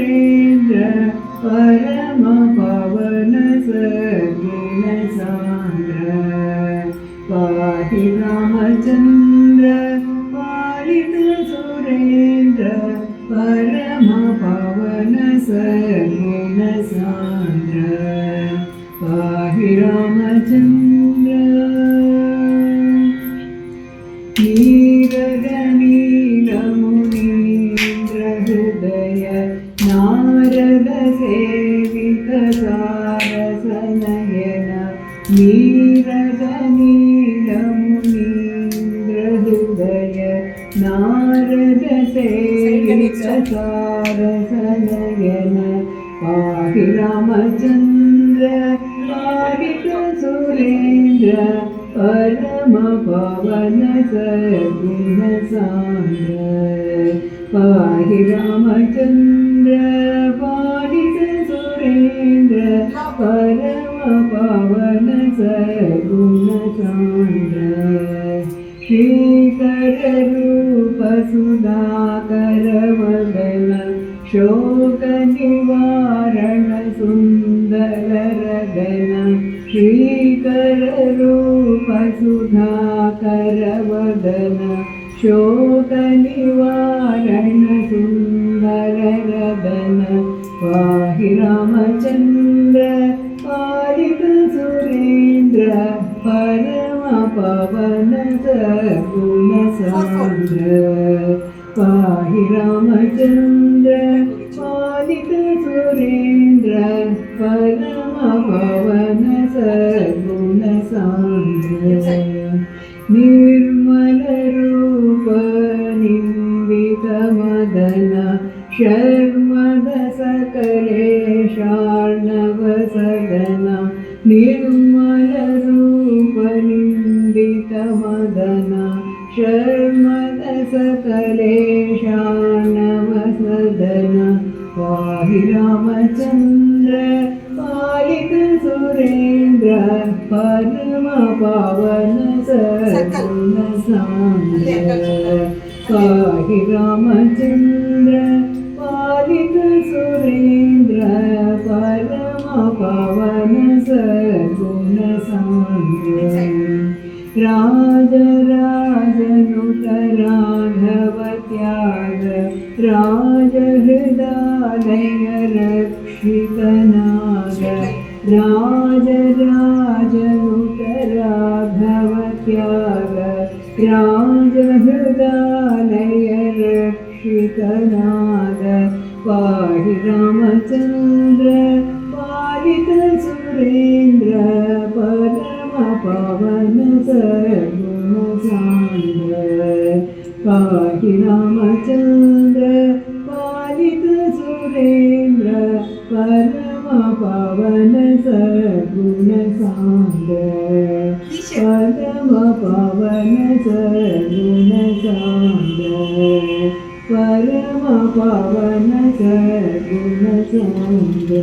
सुरेन्द्र परम पावन सद्गुण सान्द्र पाहि रामचन्द्र पालित सुरेन्द्र परम पावन सद्गुण सान्द्र पाहि रामचन्द्र नीरदनीलमुनीन्द्र हृदय नारद सेवित सारसनयन नीरदनीलमुनीन्द्र हृदय नारद सेवित सारसनयन पाहि रामचन्द्र पालित सुरेन्द्र परम पावन सद्गुण सान्द्र पाहि रामचन्द्र पालित सुरेन्द्र परम पावन सद्गुण सान्द्र श्रीकर रूप सुधाकर वदन शोक निवारण सुन्दर रदन श्रीकर रूप सुधाकर वदन शोक निवारण सुन्दर रदन पाहि रामचन्द्र पालित सुरेन्द्र परम पावन सद्गुण सान्द्र पाहि रामचन्द्र पालित सुरेन्द्र परम पावन सद्गुण सान्द्र निर्मल रूप निन्दित मदन शर्मद सकलेशार्णव सदन निर्मल रूप निन्दित मदन शर्मद सकलेशार्णव सदन पाहि रामचन्द्र पालित सुरेन्द्र परम पावन सद्गुण सान्द्र पाहि रामचन्द्र पालित सुरेन्द्र परम पावन सद्गुण सान्द्र राजराजनुत राघव त्याग राजहृदालय रक्षितनाग राजराजनुत राघव त्याग राजहृदालय रक्षितनाग पाहि रामचन्द्र पालित सुरेन्द्र परम पावन सद्गुण सान्द्र पाहि रामचन्द्र पालित सुरेन्द्र परम पावन सद्गुण सान्द्र परम पावन सद्गुण सान्द्र परम पावन सद्गुण सान्द्र।